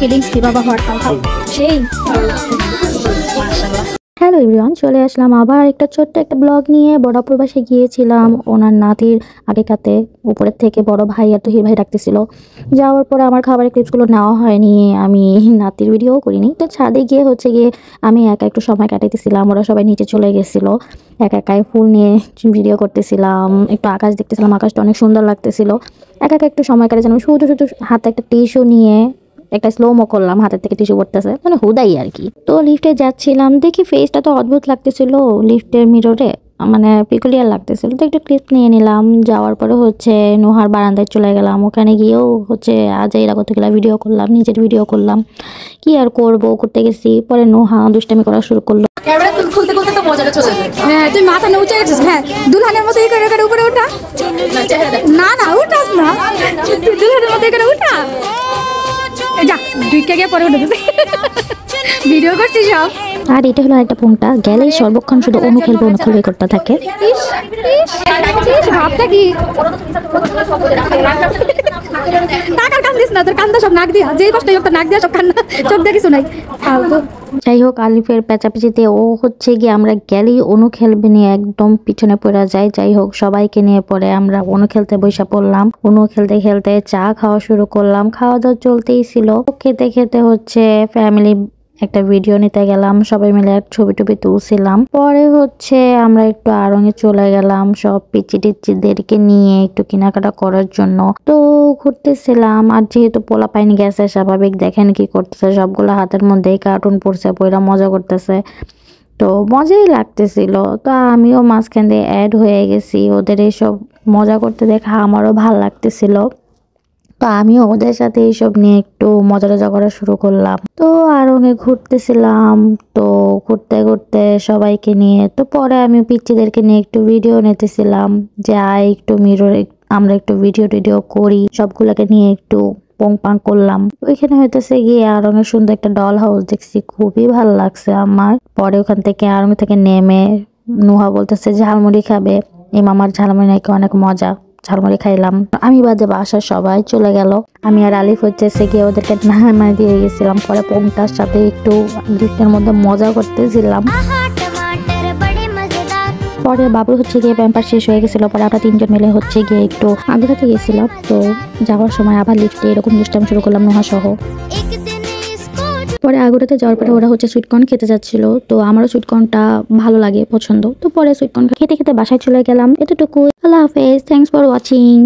Feelings কি বাবা হরতাম সেই মাশাআল্লাহ। হ্যালো এভরিওয়ান, চলে আসলাম আবার একটা ছোট্ট একটা ব্লগ নিয়ে। বড়াপুর বাসে গিয়েছিলাম ওনার নাতির আগেকাতে, উপরের থেকে বড় ভাই আর তহির ভাই ডাকতেছিল। যাওয়ার পরে আমার খাবারের ক্লিপসগুলো নেওয়া হয়নি, আমি নাতির ভিডিও করিনি। তো ছাদে গিয়ে আমি একা একটু সময় কাটাইতেছিলাম, ওরা সবাই নিচে চলে গেছিলো। একা একাই ফুল নিয়ে ভিডিও করতেছিলাম, একটু আকাশ দেখতেছিলাম, আকাশটা অনেক সুন্দর লাগতেছিল। একা একা একটু সময় কাটাচ্ছিলাম, শুধু শুধু হাতে একটা টিস্যু নিয়ে একটা স্লোমো করলাম, হাতের থেকে টিস্যু পড়তেছে, মানে হুদাই আর কি। তো লিফটে যাচ্ছিলাম, দেখি ফেসটা তো অদ্ভুত লাগতেছিল লিফটের মিররে, মানে পিকুলিয়ার লাগতেছিল। তো একটু ক্লিপ নিয়ে নিলাম। যাওয়ার পরে নোহার বারান্দায় চলে গেলাম, ওখানে গিয়েও আজাইরা করতে গেলাম, ভিডিও করলাম, নিজের ভিডিও করলাম। কি আর করতে গেছি। পরে নোহা দুষ্টামি করা শুরু করলো। খুলতে খুলতে তো মজাটা চলে যায়। হ্যাঁ তুই মাথা না উঁচে গেছিস। হ্যাঁ দুলহানের মতো করে উপরে ওঠা। না না উঠাস না, দুলহানের মতো করে উঠা। যা দুইকে গিয়ে পরে উঠে ভিডিও করছিস সব। আর এটা হলো একটা পুংটা, গেলেই সর্বক্ষণ শুধু অনু খেলবে করতে থাকে। ভাবটা কি টাকার কান্দিস না, তোর কান্দা সব নাক দিয়া, যে কষ্ট হোক তোর নাক দিয়া সব কান্না, চোখ দিয়ে কিছু নাই। যাই হোক, আলিফের পেঁচাপেচিতে গিয়ে আমরা গেলেই অনু খেলবে নিয়ে একদম পিছনে পড়ে যায়। যাই হোক, সবাইকে নিয়ে পরে আমরা অনু খেলতে বসে পড়লাম। অনু খেলতে খেলতে চা খাওয়া শুরু করলাম, খাওয়া দাওয়া চলতেই ছিল। খেতে খেতে ফ্যামিলি একটা ভিডিও নিতে গেলাম, সবাই মিলে এক ছবি টবি তুলছিলাম। পরে আমরা একটু আড়ঙে চলে গেলাম, সব পিচি টিচিদেরকে নিয়ে একটু কেনাকাটা করার জন্য। তো ঘুরতেছিলাম, আর যেহেতু পোলা পাইনি গেছে, স্বাভাবিক দেখেন কি করতেছে, সবগুলো হাতের মধ্যেই কার্টুন পড়ছে, পয়রা মজা করতেছে। তো মজাই লাগতেছিল। তো আমিও মাঝখান দিয়ে অ্যাড হয়ে গেছি, ওদের এইসব মজা করতে দেখা আমারও ভাল লাগতেছিল। তো আমিও ওদের সাথে এইসব নিয়ে একটু মজা টজা করা শুরু করলাম। তো আরঙে ঘুরতেছিলাম, তো ঘুরতে ঘুরতে সবাইকে নিয়ে, তো পরে আমি পিচ্চিদেরকে নিয়ে একটু ভিডিও নিতেছিলাম, যে একটু আমরা একটু ভিডিও করি, সবগুলোকে নিয়ে একটু পং পাং করলাম। ওইখানে গিয়ে আরঙে সুন্দর একটা ডল হাউস দেখছি, খুবই ভালো লাগছে আমার। পরে ওখান থেকে আরঙ থেকে নেমে নুহা বলতেছে ঝালমুড়ি খাবে, মামার ঝালমুড়ি নাকি অনেক মজা। ঝালমুড়ি খাইলাম, আমি বাদে বাসার সবাই চলে গেল। আমি আর আলিফ গিয়ে ওদেরকে নামায় দিয়ে গেছিলাম। পরে পোংটার সাথে একটু লিফটের মধ্যে মজা করতেছিলাম। পরে বাবুর গিয়ে প্যাম্পার শেষ হয়ে গেছিল। পরে আমরা তিনজন মিলে গিয়ে একটু আগ্রাতে গেছিলাম। তো যাওয়ার সময় আবার লিফটে এরকম দুষ্টামি শুরু করলাম নুহা সহ। পরে আগুরাতে যাওয়ার পরে ওরা সুইটকর্ন খেতে যাচ্ছিল। তো আমারও সুইটকর্নটা ভালো লাগে, পছন্দ। তো পরে সুইটকর্ন খেতে খেতে বাসায় চলে গেলাম। এতটুকু, আল্লাহ হাফেজ, থ্যাংকস ফর ওয়াচিং।